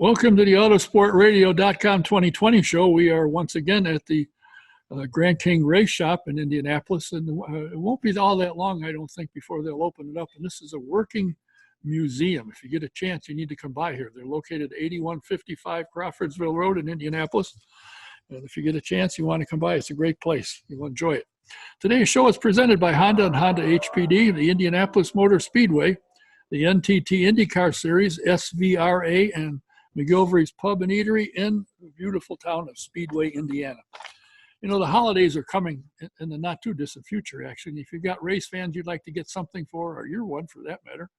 Welcome to the Autosportradio.com 2020 show. We are once again at the Grand King Race Shop in Indianapolis, and it won't be all that long, I don't think, before they'll open it up. And this is a working museum. If you get a chance, you need to come by here. They're located 8155 Crawfordsville Road in Indianapolis. And if you get a chance, you want to come by, it's a great place. You'll enjoy it. Today's show is presented by Honda and Honda HPD, the Indianapolis Motor Speedway, the NTT IndyCar Series, SVRA, and McGilvery's Pub and Eatery in the beautiful town of Speedway, Indiana. You know, the holidays are coming in the not too distant future, actually. If you've got race fans you'd like to get something for, or you're one for that matter,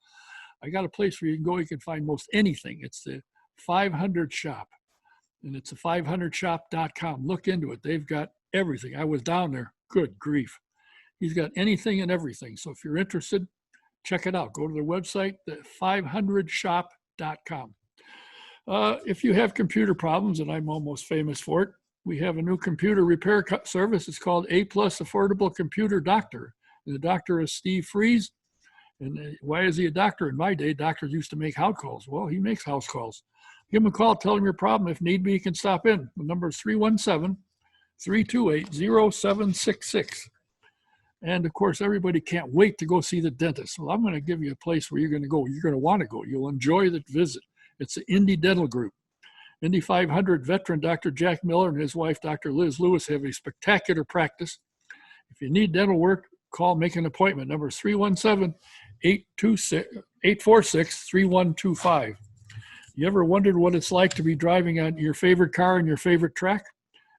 I got a place where you can go. You can find most anything. It's the 500 Shop, and it's the 500shop.com. Look into it. They've got everything. I was down there. Good grief. He's got anything and everything. So if you're interested, check it out. Go to their website, the 500shop.com. If you have computer problems, and I'm almost famous for it, we have a new computer repair service. It's called A+ Affordable Computer Doctor. And the doctor is Steve Freeze. And why is he a doctor? In my day, doctors used to make house calls. Well, he makes house calls. Give him a call, tell him your problem. If need be, you can stop in. The number is 317-328-0766. And of course, everybody can't wait to go see the dentist. Well, I'm going to give you a place where you're going to go. You're going to want to go. You'll enjoy the visit. It's the Indy Dental Group. Indy 500 veteran Dr. Jack Miller and his wife, Dr. Liz Lewis, have a spectacular practice. If you need dental work, call, make an appointment. Number is 317-846-3125. You ever wondered what it's like to be driving on your favorite car in your favorite track?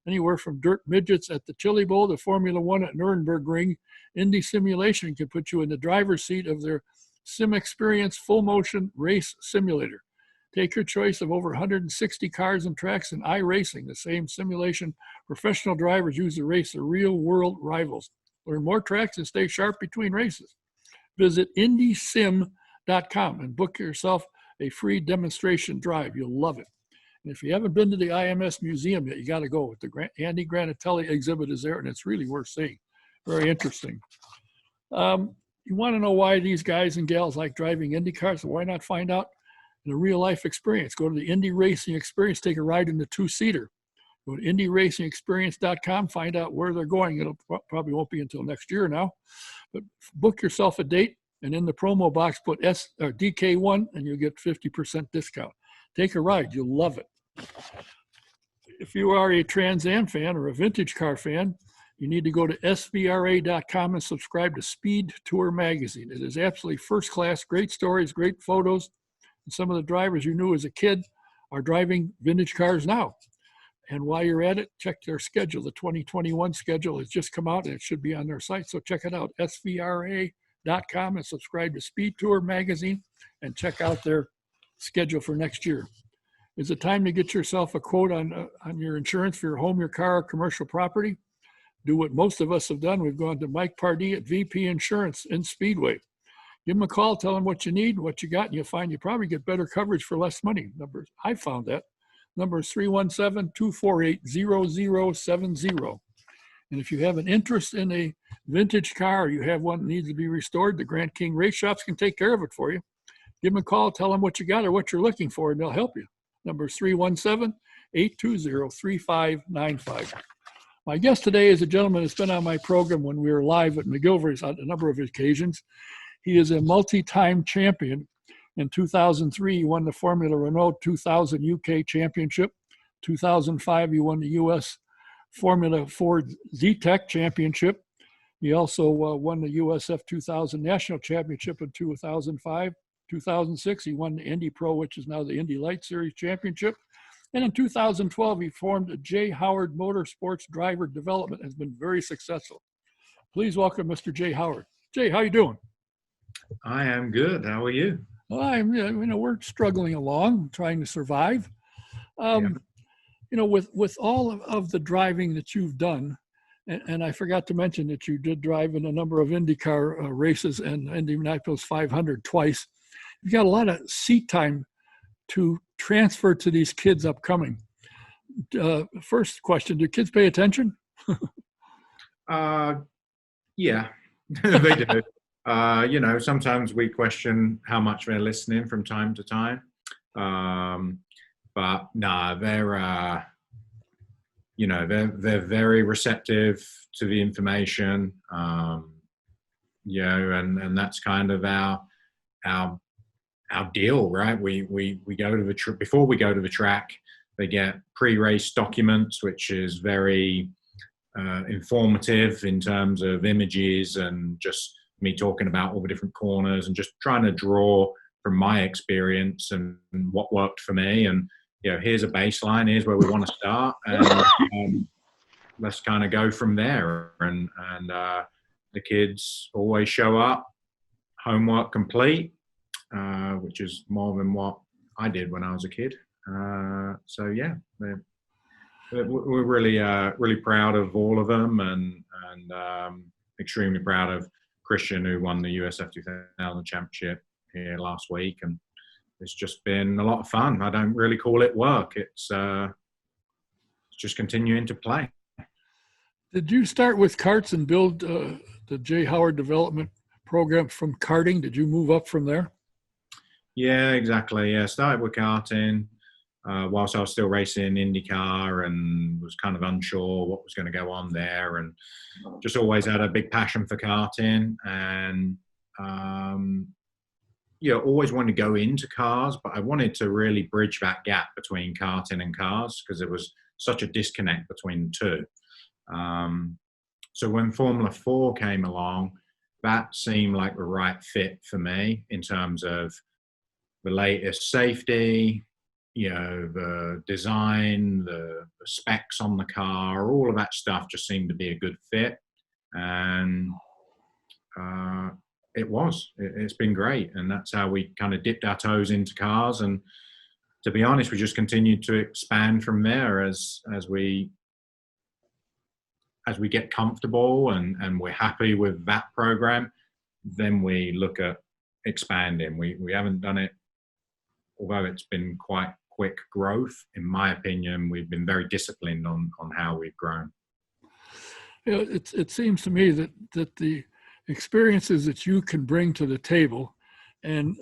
Anywhere from dirt midgets at the Chili Bowl to Formula One at Nürburgring, Indy Simulation can put you in the driver's seat of their Sim Experience full motion race simulator. Take your choice of over 160 cars and tracks in iRacing, the same simulation professional drivers use to race their real-world rivals. Learn more tracks and stay sharp between races. Visit IndySim.com and book yourself a free demonstration drive. You'll love it. And if you haven't been to the Ims Museum yet, you got to go. The Andy Granatelli exhibit is there, and it's really worth seeing. Very interesting. You want to know why these guys and gals like driving Indy cars? So why not find out in a real-life experience? Go to the Indy Racing Experience, take a ride in the two-seater. Go to IndyRacingExperience.com, find out where they're going. It'll probably won't be until next year now. But book yourself a date, and in the promo box, put DK1, and you'll get 50% discount. Take a ride. You'll love it. If you are a Trans Am fan or a vintage car fan, you need to go to svra.com and subscribe to Speed Tour magazine. It is absolutely first class, great stories, great photos. And some of the drivers you knew as a kid are driving vintage cars now. And while you're at it, check their schedule. The 2021 schedule has just come out and it should be on their site. So check it out, svra.com, and subscribe to Speed Tour magazine and check out their schedule for next year. Is it time to get yourself a quote on your insurance for your home, your car, or commercial property? Do what most of us have done. We've gone to Mike Pardee at VP Insurance in Speedway. Give them a call, tell them what you need, what you got, and you'll find you probably get better coverage for less money. I found that. Number is 317-248-0070. And if you have an interest in a vintage car, or you have one that needs to be restored, the Grand King Race Shops can take care of it for you. Give them a call, tell them what you got or what you're looking for, and they'll help you. Number is 317-820-3595. My guest today is a gentleman that's been on my program when we were live at McGilvery's on a number of occasions. He is a multi-time champion. In 2003, he won the Formula Renault 2000 UK Championship. 2005, he won the US Formula Ford Zetec Championship. He also won the USF2000 National Championship in 2005. 2006, he won the Indy Pro, which is now the Indy Lights Series Championship. And in 2012, he formed a J. Howard Motorsports Driver Development and has been very successful. Please welcome Mr. Jay Howard. Jay, how you doing? I am good. How are you? Well, we're struggling along, trying to survive. With all of the driving that you've done, and I forgot to mention that you did drive in a number of IndyCar races and Indianapolis 500 twice. You've got a lot of seat time to transfer to these kids upcoming. First question, do kids pay attention? Yeah, they do. Sometimes we question how much they're listening from time to time. But no, they're very receptive to the information. And that's kind of our deal, right? We go to the before we go to the track, they get pre-race documents, which is very informative in terms of images and just me talking about all the different corners and just trying to draw from my experience and what worked for me. And here's a baseline, here's where we want to start, and let's kind of go from there. And the kids always show up, homework complete, which is more than what I did when I was a kid. So yeah, we're really proud of all of them, and extremely proud of Christian, who won the USF2000 Championship here last week, and it's just been a lot of fun. I don't really call it work. It's just continuing to play. Did you start with karts and build the J. Howard Development Program from karting? Did you move up from there? Yeah, exactly. Yeah, started with karting whilst I was still racing IndyCar and was kind of unsure what was going to go on there, and just always had a big passion for karting, and always wanted to go into cars, but I wanted to really bridge that gap between karting and cars because there was such a disconnect between the two. So when Formula 4 came along, that seemed like the right fit for me in terms of the latest safety, the design, the specs on the car, all of that stuff just seemed to be a good fit. And it's been great. And that's how we kind of dipped our toes into cars. And to be honest, we just continued to expand from there as we get comfortable and we're happy with that program, then we look at expanding. We haven't done it, although it's been quite quick growth. In my opinion, we've been very disciplined on how we've grown. It seems to me that the experiences that you can bring to the table, and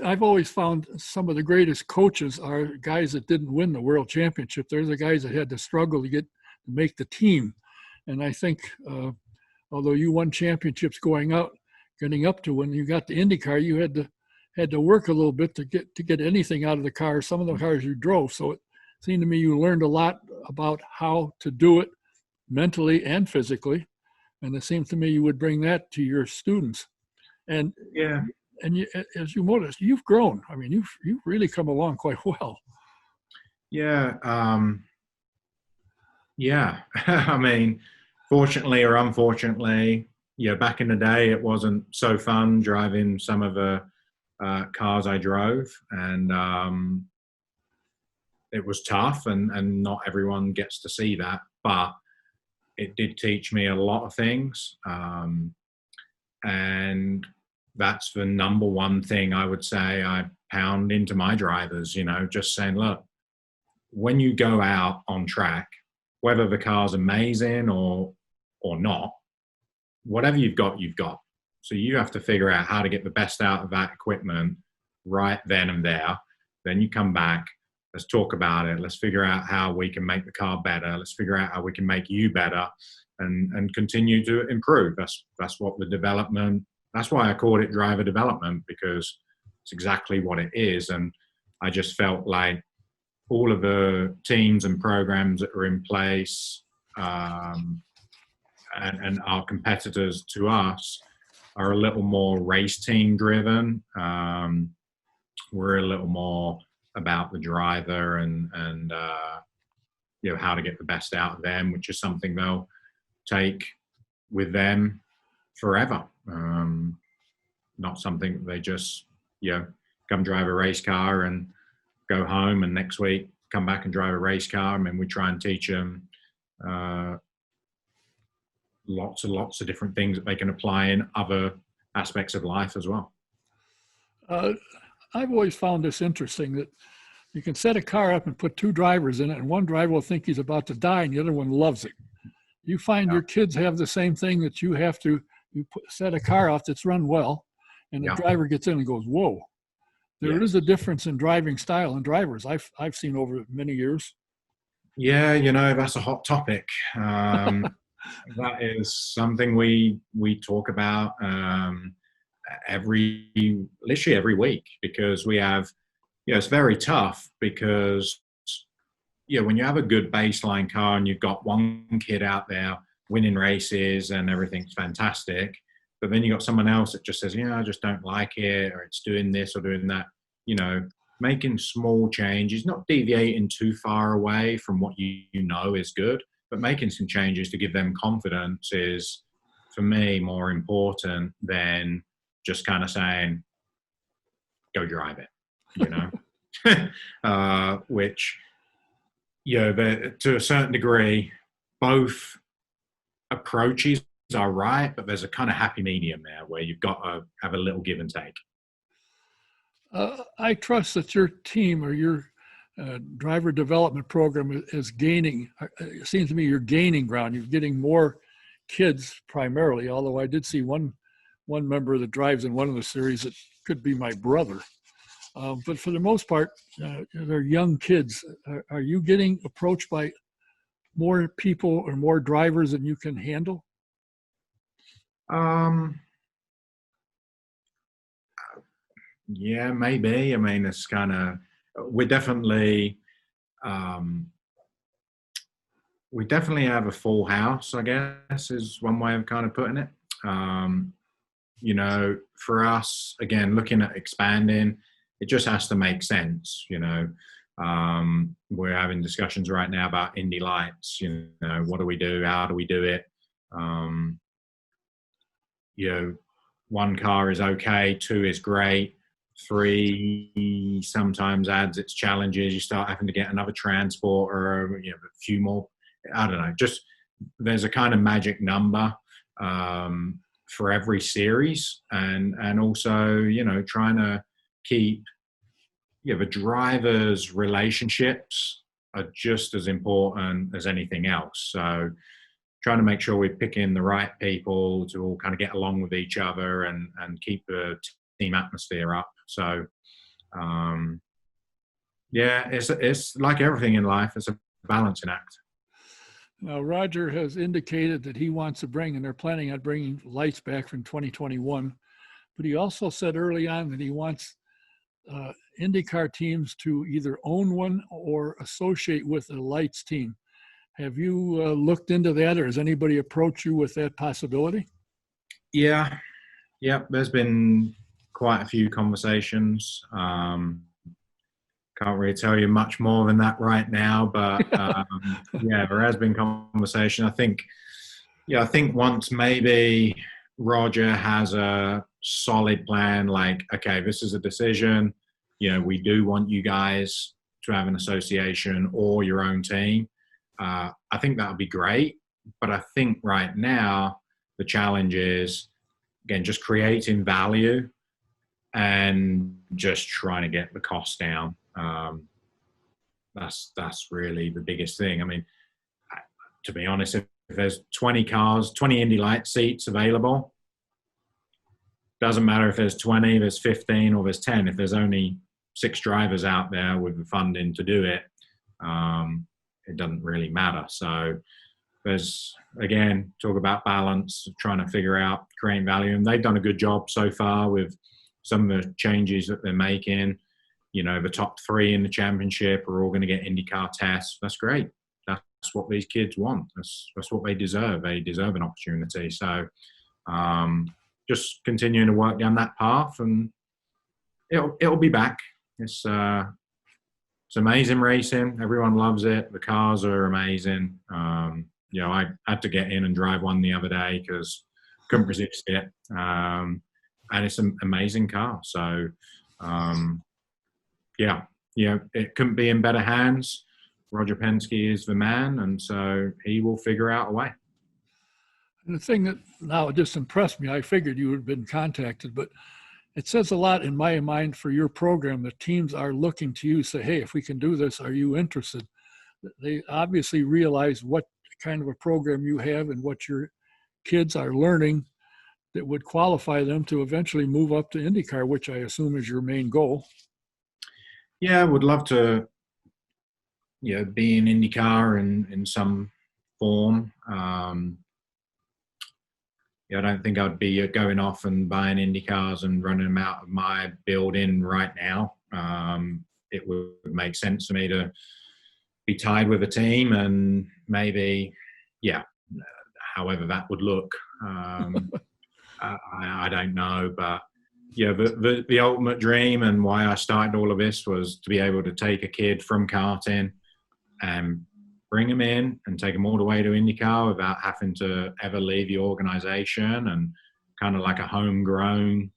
I've always found some of the greatest coaches are guys that didn't win the world championship. They're the guys that had to struggle to make the team. And I think, although you won championships getting up to when you got the IndyCar, you had to work a little bit to get anything out of the car. Some of the cars you drove, so it seemed to me you learned a lot about how to do it mentally and physically. And it seems to me you would bring that to your students. And yeah, and you, as you noticed, you've grown. I mean, you've really come along quite well. Yeah. I mean, fortunately or unfortunately, back in the day, it wasn't so fun driving some of the cars I drove, and it was tough, and not everyone gets to see that, but it did teach me a lot of things, and that's the number one thing I would say I pound into my drivers, just saying, look, when you go out on track, whether the car's amazing or not, whatever you've got, you've got. So you have to figure out how to get the best out of that equipment right then and there. Then you come back, let's talk about it. Let's figure out how we can make the car better. Let's figure out how we can make you better and continue to improve. That's what the development, that's why I called it driver development, because it's exactly what it is. And I just felt like all of the teams and programs that are in place and our competitors to us are a little more race team driven. We're a little more about the driver and how to get the best out of them, which is something they'll take with them forever. Not something that they just come drive a race car and go home and next week come back and drive a race car. I mean, we try and teach them lots and lots of different things that they can apply in other aspects of life as well. I've always found this interesting, that you can set a car up and put two drivers in it, and one driver will think he's about to die and the other one loves it. You find your kids have the same thing, that you have to set a car off that's run well, and the driver gets in and goes, whoa. There is a difference in driving style and drivers. I've seen over many years. Yeah, that's a hot topic. That is something we talk about literally every week, because we have, it's very tough because, when you have a good baseline car and you've got one kid out there winning races and everything's fantastic, but then you got someone else that just says, I just don't like it, or it's doing this or doing that, making small changes, not deviating too far away from what you know is good, but making some changes to give them confidence is, for me, more important than just kind of saying, go drive it, which, to a certain degree, both approaches are right, but there's a kind of happy medium there where you've got to have a little give and take. I trust that your team or your driver development program is gaining. It seems to me you're gaining ground. You're getting more kids primarily, although I did see one member that drives in one of the series that could be my brother. But for the most part, they're young kids. Are you getting approached by more people or more drivers than you can handle? Yeah, maybe. I mean, it's kind of, we definitely have a full house, I guess, is one way of kind of putting it. For us, again, looking at expanding, it just has to make sense. We're having discussions right now about Indy Lights. What do we do? How do we do it? One car is okay, 2 is great, 3 sometimes adds its challenges. You start having to get another transporter, a few more. I don't know. Just there's a kind of magic number for every series, and also trying to keep the drivers' relationships are just as important as anything else. So trying to make sure we're picking the right people to all kind of get along with each other and keep the team atmosphere up. So, it's like everything in life. It's a balancing act. Now, Roger has indicated that he wants to bring, and they're planning on bringing lights back from 2021. But he also said early on that he wants IndyCar teams to either own one or associate with a lights team. Have you looked into that, or has anybody approached you with that possibility? Yeah. There's been quite a few conversations. Can't really tell you much more than that right now, but there has been conversation. I think once maybe Roger has a solid plan, like, okay, this is a decision. We do want you guys to have an association or your own team. I think that would be great. But I think right now the challenge is, again, just creating value and just trying to get the cost down. That's really the biggest thing. I mean, to be honest, if there's 20 cars, 20 Indy Lights seats available, doesn't matter if there's 20, there's 15, or there's 10. If there's only 6 drivers out there with the funding to do it, it doesn't really matter. So there's, again, talk about balance, trying to figure out creating value. And they've done a good job so far with some of the changes that they're making. The top 3 in the championship are all going to get IndyCar tests. That's great. That's what these kids want. That's what they deserve. They deserve an opportunity. So just continuing to work down that path, and it'll be back. It's amazing racing. Everyone loves it. The cars are amazing. I had to get in and drive one the other day because couldn't resist it. And it's an amazing car. So, it couldn't be in better hands. Roger Penske is the man, and so he will figure out a way. And the thing that now just impressed me, I figured you would have been contacted, but it says a lot in my mind for your program that teams are looking to you, say, hey, if we can do this, are you interested? They obviously realize what kind of a program you have and what your kids are learning that would qualify them to eventually move up to IndyCar, which I assume is your main goal. Yeah, would love to, be in IndyCar in some form. Yeah, I don't think I'd be going off and buying Indy cars and running them out of my building right now. It would make sense for me to be tied with a team and maybe, yeah, however that would look. I don't know, but yeah, the ultimate dream and why I started all of this was to be able to take a kid from karting and bring them in and take them all the way to IndyCar without having to ever leave the organization, and kind of like a homegrown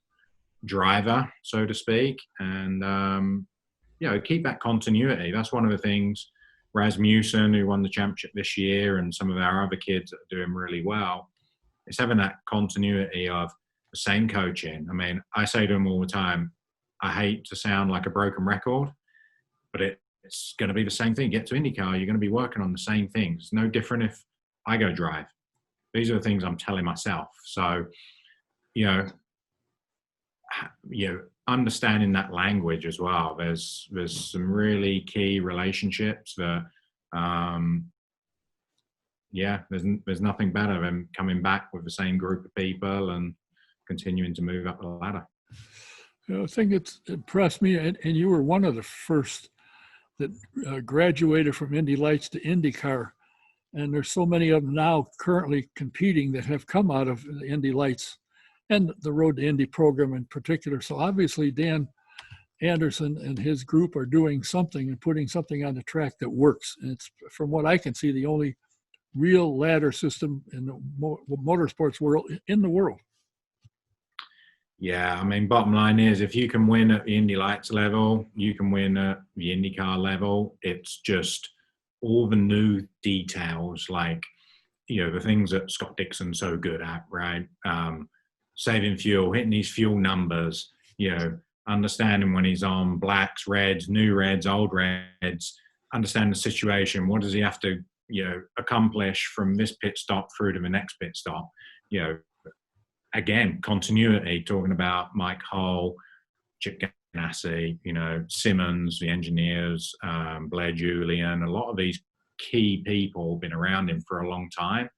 driver, so to speak. And, keep that continuity. That's one of the things Rasmussen, who won the championship this year, and some of our other kids that are doing really well, is having that continuity of the same coaching. I mean, I say to them all the time, I hate to sound like a broken record, but it's going to be the same thing. Get to IndyCar, you're going to be working on the same things. It's no different if I go drive. These are the things I'm telling myself. So, understanding that language as well. There's some really key relationships that, there's nothing better than coming back with the same group of people and continuing to move up the ladder. The thing that's impressed me, and you were one of the first that graduated from Indy Lights to IndyCar, and there's so many of them now currently competing that have come out of the Indy Lights and the Road to Indy program in particular. So obviously Dan Anderson and his group are doing something and putting something on the track that works. And it's, from what I can see, the only real ladder system in the motorsports world in the world. Yeah, I mean, bottom line is, if you can win at the Indy Lights level, you can win at the IndyCar level. It's just all the new details, like, the things that Scott Dixon's so good at, right? Saving fuel, hitting these fuel numbers, understanding when he's on blacks, reds, new reds, old reds, understand the situation. What does he have to, accomplish from this pit stop through to the next pit stop? Again, continuity, talking about Mike Hull, Chip Ganassi, Simmons, the engineers, Blair Julian, a lot of these key people have been around him for a long time.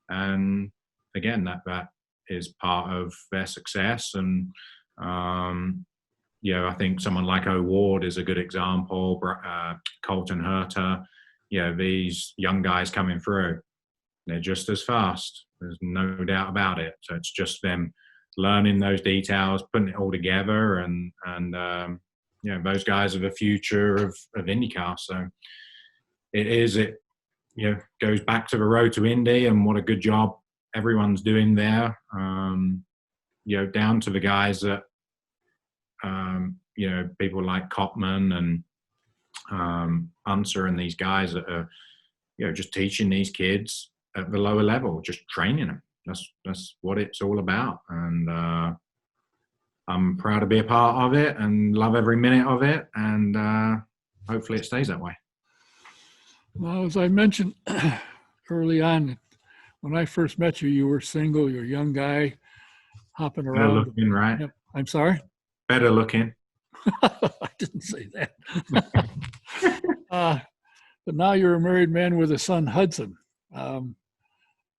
And again, that is part of their success. And, I think someone like O'Ward is a good example, Colton Herter, these young guys coming through, they're just as fast. There's no doubt about it. So it's just them learning those details, putting it all together, and those guys are the future of IndyCar. So it goes back to the road to Indy, and what a good job everyone's doing there. Down to the guys that, people like Copman and Unser and these guys that are, just teaching these kids at the lower level, just training them. That's what it's all about. And I'm proud to be a part of it and love every minute of it. And hopefully it stays that way. Well, as I mentioned early on, when I first met you, you were single, you're a young guy hopping around. Better looking, right? Yep. I'm sorry? Better looking. I didn't say that. But now you're a married man with a son, Hudson.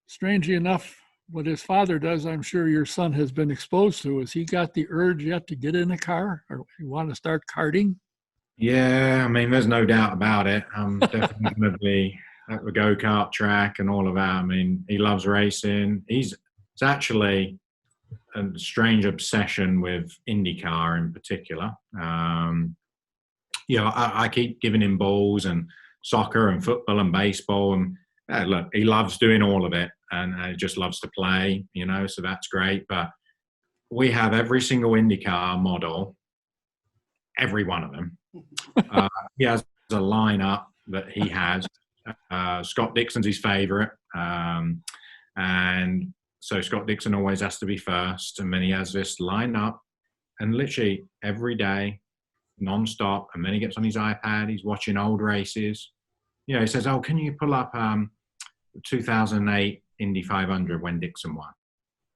Strangely enough, what his father does, I'm sure your son has been exposed to. Has he got the urge yet to get in a car, or you want to start karting? Yeah, I mean, there's no doubt about it. I'm definitely going to be at the go-kart track and all of that. I mean, he loves racing. It's actually a strange obsession with IndyCar in particular. I keep giving him balls and soccer and football and baseball, and look, he loves doing all of it, and he just loves to play, so that's great. But we have every single IndyCar model, every one of them. He has a lineup that he has. Scott Dixon's his favorite. And so Scott Dixon always has to be first. And then he has this lineup, and literally every day, non-stop. And then he gets on his iPad, he's watching old races. He says, "Oh, can you pull up 2008 Indy 500 when Dixon won?"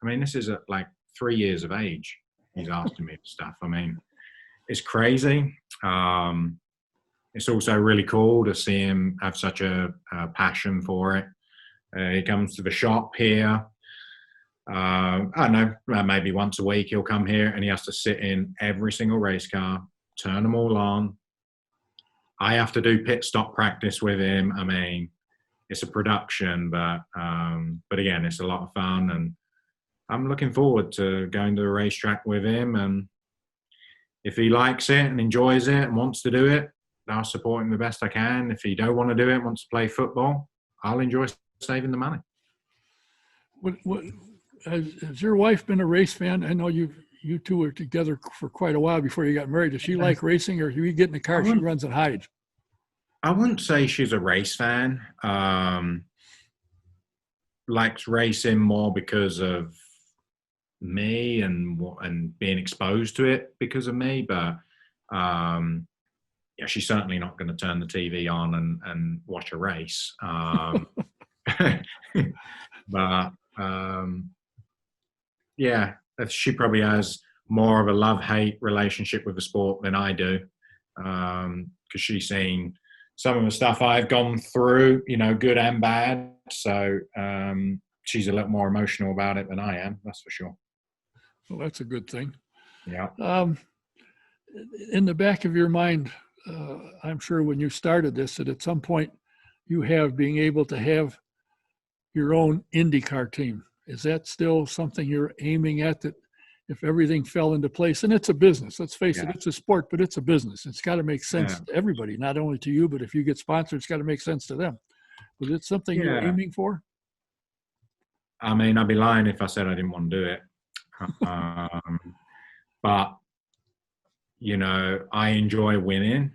I mean, this is at like 3 years of age. He's asking me stuff. I mean, it's crazy. It's also really cool to see him have such a passion for it. He comes to the shop here. I don't know, maybe once a week he'll come here and he has to sit in every single race car, turn them all on. I have to do pit stop practice with him. I mean, it's a production, but again, it's a lot of fun, and I'm looking forward to going to the racetrack with him. And if he likes it and enjoys it and wants to do it, I'll support him the best I can. If he don't want to do it, wants to play football, I'll enjoy saving the money. What has your wife been a race fan? I know you two were together for quite a while before you got married. Does she like racing, or do you get in the car, she runs and hides? I wouldn't say she's a race fan. Likes racing more because of me and being exposed to it because of me. But yeah, she's certainly not going to turn the TV on and watch a race. But yeah, she probably has more of a love-hate relationship with the sport than I do, because she's seen some of the stuff I've gone through, you know, good and bad. So she's a little more emotional about it than I am, that's for sure. Well, that's a good thing. Yeah. In the back of your mind, I'm sure when you started this, that at some point you have being able to have your own IndyCar team. Is that still something you're aiming at, that if everything fell into place? And it's a business, let's face it, it's a sport, but it's a business. It's got to make sense to everybody, not only to you, but if you get sponsored, it's got to make sense to them. Was it something you're aiming for? I mean, I'd be lying if I said I didn't want to do it. But, you know, I enjoy winning.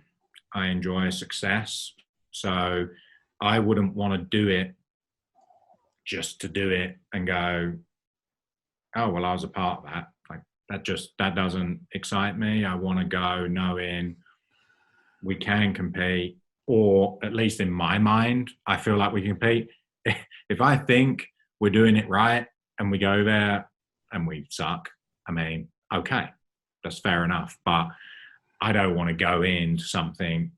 I enjoy success. So I wouldn't want to do it just to do it and go, oh, well, I was a part of that. Like that doesn't excite me. I want to go knowing we can compete, or at least in my mind, I feel like we can compete. If I think we're doing it right and we go there and we suck, I mean, okay, that's fair enough. But I don't want to go into something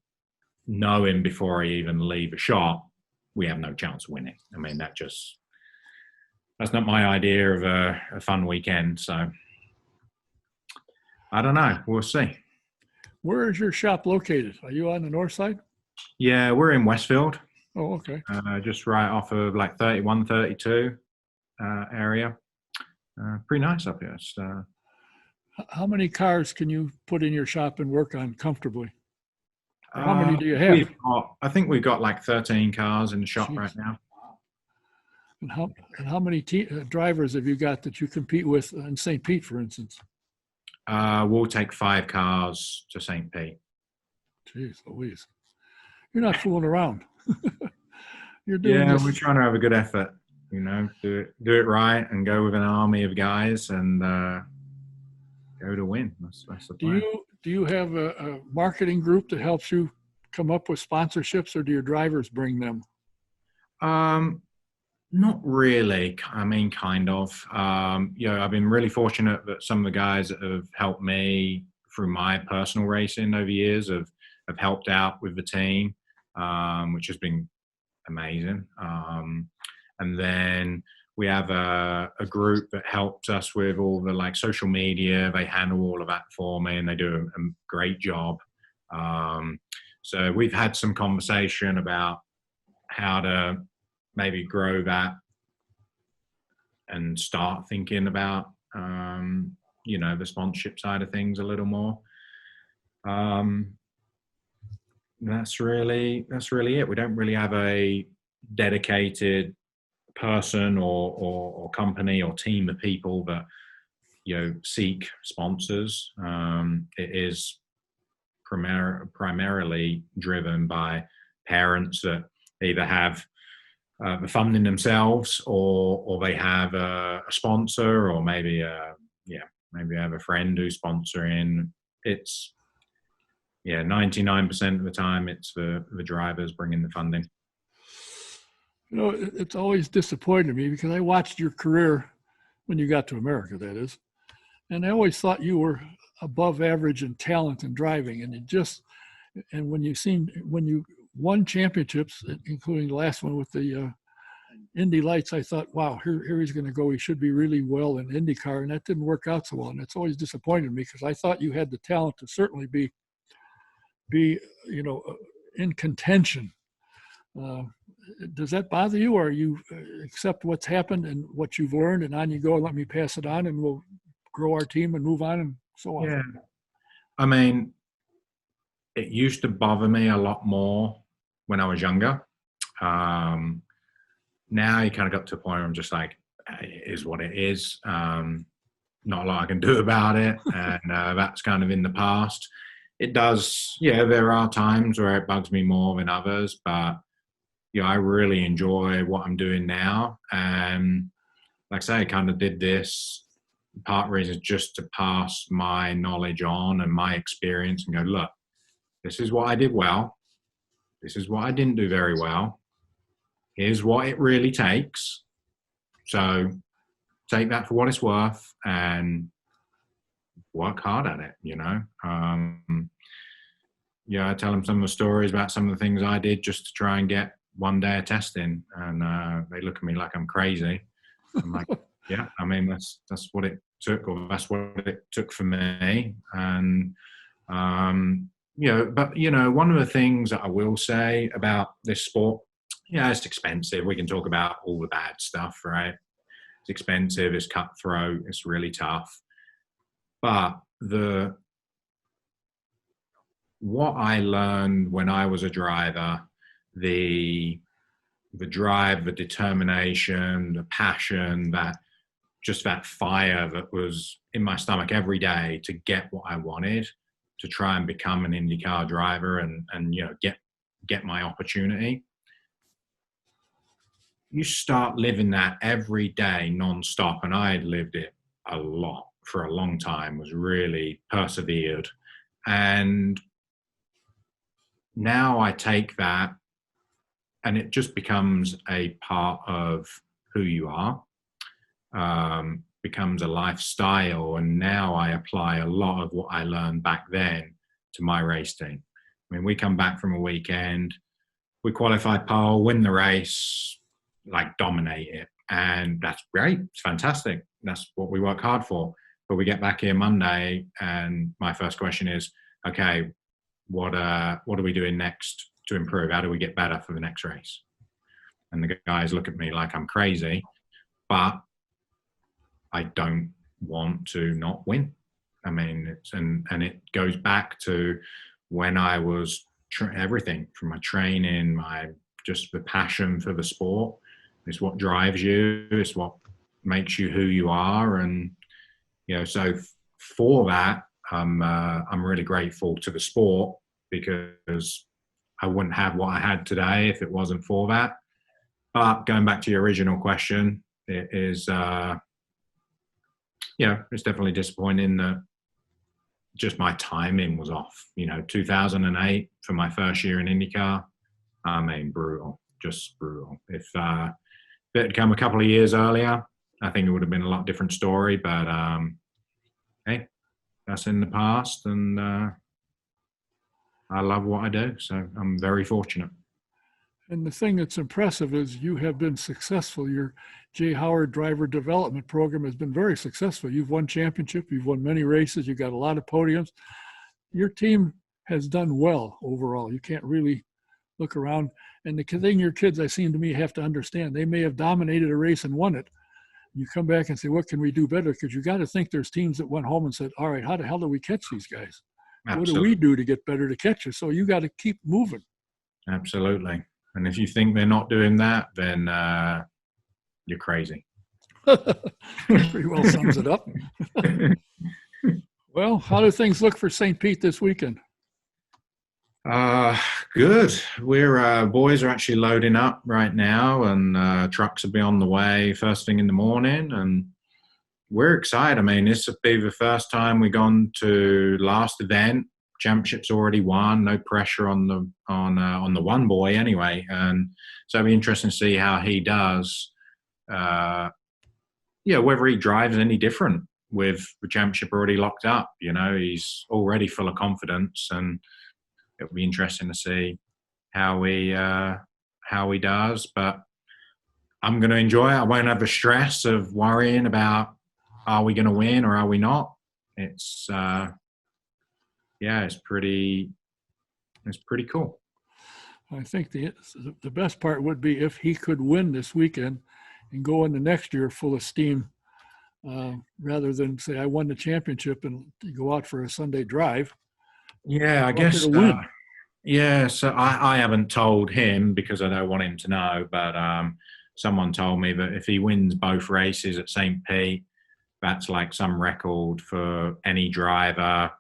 knowing before I even leave a shot, we have no chance of winning. I mean, that's not my idea of a fun weekend. So I don't know. We'll see. Where is your shop located? Are you on the north side? Yeah, we're in Westfield. Oh, okay. Just right off of like 31, 32 area. Pretty nice up here. How many cars can you put in your shop and work on comfortably? How many do you have? I think we've got like 13 cars in the shop right now. And how many drivers have you got that you compete with in St. Pete, for instance? We'll take 5 cars to St. Pete. Jeez Louise. You're not fooling around. You're doing this. We're trying to have a good effort, you know, do it right and go with an army of guys and go to win. That's the plan. Do you have a marketing group that helps you come up with sponsorships, or do your drivers bring them? Not really. I mean, kind of. I've been really fortunate that some of the guys that have helped me through my personal racing over years have helped out with the team, which has been amazing. And then we have a group that helps us with all the like social media. They handle all of that for me, and they do a great job. So we've had some conversation about how to maybe grow that and start thinking about, the sponsorship side of things a little more. That's really it. We don't really have a dedicated person or company or team of people that, seek sponsors. It is primarily driven by parents that either have the funding themselves, or they have a sponsor, or maybe have a friend who's sponsoring. It's 99% of the time it's the drivers bringing the funding. It's always disappointed me because I watched your career when you got to America, that is, and I always thought you were above average in talent and driving. And when you won championships, including the last one with the Indy Lights, I thought, wow, here he's going to go. He should be really well in IndyCar, and that didn't work out so well. And it's always disappointed me because I thought you had the talent to certainly be in contention. Does that bother you, or you accept what's happened and what you've learned, and on you go, and let me pass it on, and we'll grow our team and move on and so on? Yeah. I mean, it used to bother me a lot more when I was younger. Now you kind of got to a point where I'm just like, it is what it is. Not a lot I can do about it. And that's kind of in the past. It does, there are times where it bugs me more than others, but I really enjoy what I'm doing now. And like I say, I kind of did this part reason just to pass my knowledge on and my experience and go, look, this is what I did well. This is what I didn't do very well. Here's what it really takes. So take that for what it's worth and work hard at it, I tell them some of the stories about some of the things I did just to try and get one day of testing, and they look at me like I'm crazy. I'm like, yeah, I mean, that's what it took, or that's what it took for me. And, but one of the things that I will say about this sport, it's expensive. We can talk about all the bad stuff, right? It's expensive, it's cutthroat, it's really tough. But what I learned when I was a driver, the drive, the determination, the passion, that fire that was in my stomach every day to get what I wanted, to try and become an IndyCar driver and get my opportunity. You start living that every day nonstop, and I had lived it a lot for a long time, was really persevered. And now I take that and it just becomes a part of who you are, becomes a lifestyle. And now I apply a lot of what I learned back then to my race team. I mean, we come back from a weekend, we qualify pole, win the race, dominate it. And that's great. It's fantastic. That's what we work hard for. But we get back here Monday and my first question is, okay, what are we doing next to improve? How do we get better for the next race? And the guys look at me like I'm crazy, but I don't want to not win. I mean, and it goes back to when I was everything from my training, just the passion for the sport. It's what drives you. It's what makes you who you are. And, so for that, I'm really grateful to the sport, because I wouldn't have what I had today if it wasn't for that. But going back to your original question, it is, it's definitely disappointing that just my timing was off. 2008 for my first year in IndyCar, I mean, brutal, just brutal. If it had come a couple of years earlier, I think it would have been a lot different story. But hey, that's in the past, and I love what I do, so I'm very fortunate. And the thing that's impressive is you have been successful. Your J. Howard driver development program has been very successful. You've won championship, you've won many races, you've got a lot of podiums. Your team has done well overall. You can't really look around. And the thing your kids, I seem to me, have to understand, they may have dominated a race and won it. You come back and say, what can we do better? Because you got to think there's teams that went home and said, all right, how the hell do we catch these guys? Absolutely. What do we do to get better to catch us? So you got to keep moving. Absolutely. And if you think they're not doing that, then you're crazy. Pretty well sums it up. Well, how do things look for St. Pete this weekend? Good. We're boys are actually loading up right now, and trucks will be on the way first thing in the morning, and we're excited. I mean, this will be the first time we've gone to last event. Championship's already won. No pressure on the one boy anyway, and so it'll be interesting to see how he does. Whether he drives any different with the championship already locked up. You know, he's already full of confidence, and it'll be interesting to see how he does. But I'm going to enjoy it. I won't have the stress of worrying about, are we going to win or are we not? It's it's pretty cool. I think the best part would be if he could win this weekend and go into next year full of steam, rather than say, I won the championship and go out for a Sunday drive. Yeah, I guess. So I haven't told him because I don't want him to know, but someone told me that if he wins both races at St. Pete, that's like some record for any driver,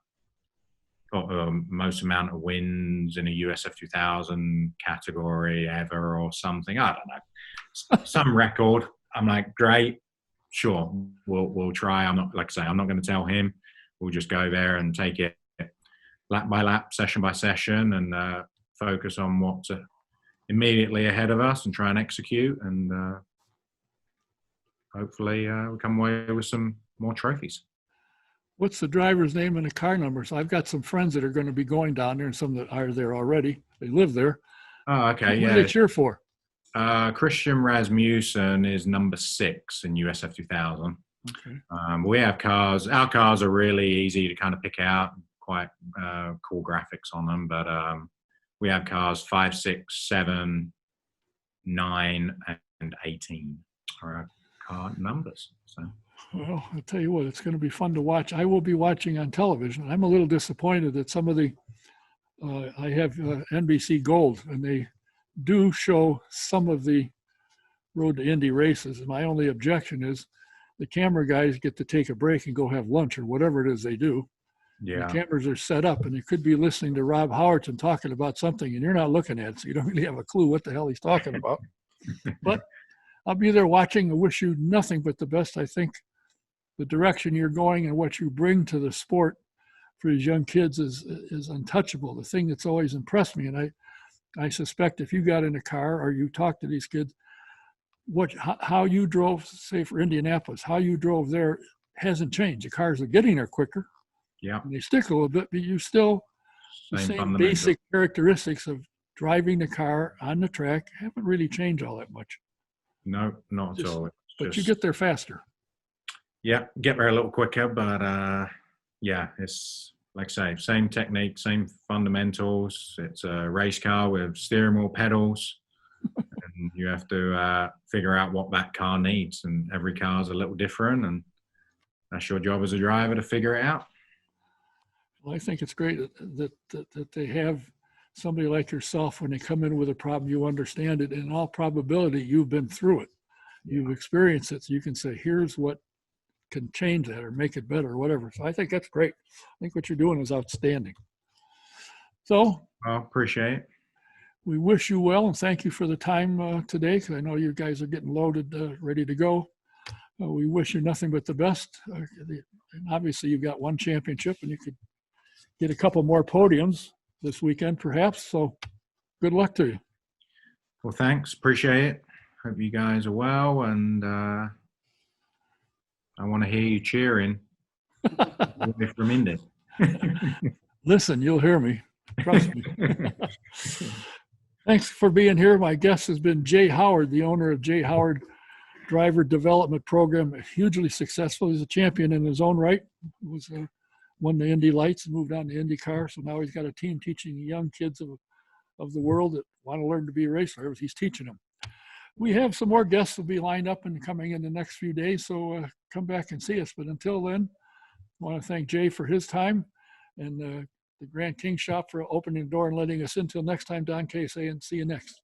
most amount of wins in a USF2000 category ever or something. I don't know. Some record. I'm like, great, sure, we'll try. I'm not, like I say, I'm not going to tell him. We'll just go there and take it lap by lap, session by session, and focus on what's immediately ahead of us and try and execute. And hopefully we come away with some more trophies. What's the driver's name and the car number? So I've got some friends that are going to be going down there and some that are there already. They live there. Oh, okay. What do they cheer for? Christian Rasmussen is number 6 in USF2000. Okay. We have cars. Our cars are really easy to kind of pick out, quite cool graphics on them. But we have cars 5, 6, 7, 9, and 18 are our car numbers. So. Well, I'll tell you what, it's going to be fun to watch. I will be watching on television. I'm a little disappointed that some of the, I have NBC Gold, and they do show some of the Road to Indy races. And my only objection is the camera guys get to take a break and go have lunch or whatever it is they do. Yeah. The cameras are set up, and you could be listening to Rob Howarton talking about something, and you're not looking at it, so you don't really have a clue what the hell he's talking about. But I'll be there watching. I wish you nothing but the best. I think the direction you're going and what you bring to the sport for these young kids is untouchable. The thing that's always impressed me, and I suspect if you got in a car or you talked to these kids, how you drove, say for Indianapolis, how you drove there hasn't changed. The cars are getting there quicker. Yeah. And they stick a little bit, but you still, the same basic characteristics of driving the car on the track haven't really changed all that much. No, not at all. But you get there faster. Yeah, get there a little quicker, but it's like I say, same technique, same fundamentals. It's a race car with steering wheel pedals, and you have to figure out what that car needs. And every car is a little different, and that's your job as a driver to figure it out. Well, I think it's great that they have somebody like yourself when they come in with a problem, you understand it. In all probability, you've been through it. You've experienced it, so you can say, here's what can change that or make it better or whatever. So I think that's great. I think what you're doing is outstanding. So I appreciate it. We wish you well, and thank you for the time today, because I know you guys are getting loaded, ready to go. We wish you nothing but the best. And obviously, you've got one championship, and you could get a couple more podiums this weekend, perhaps. So good luck to you. Well, thanks. Appreciate it. Hope you guys are well, and I want to hear you cheering from Indy. Listen, you'll hear me. Trust me. Thanks for being here. My guest has been Jay Howard, the owner of Jay Howard Driver Development Program, hugely successful. He's a champion in his own right. He was won the Indy Lights and moved on to IndyCar. So now he's got a team teaching young kids of the world that want to learn to be race drivers. He's teaching them. We have some more guests will be lined up and coming in the next few days. So come back and see us. But until then, I want to thank Jay for his time and the Grant King Shop for opening the door and letting us in. Until next time, Don K saying, see you next.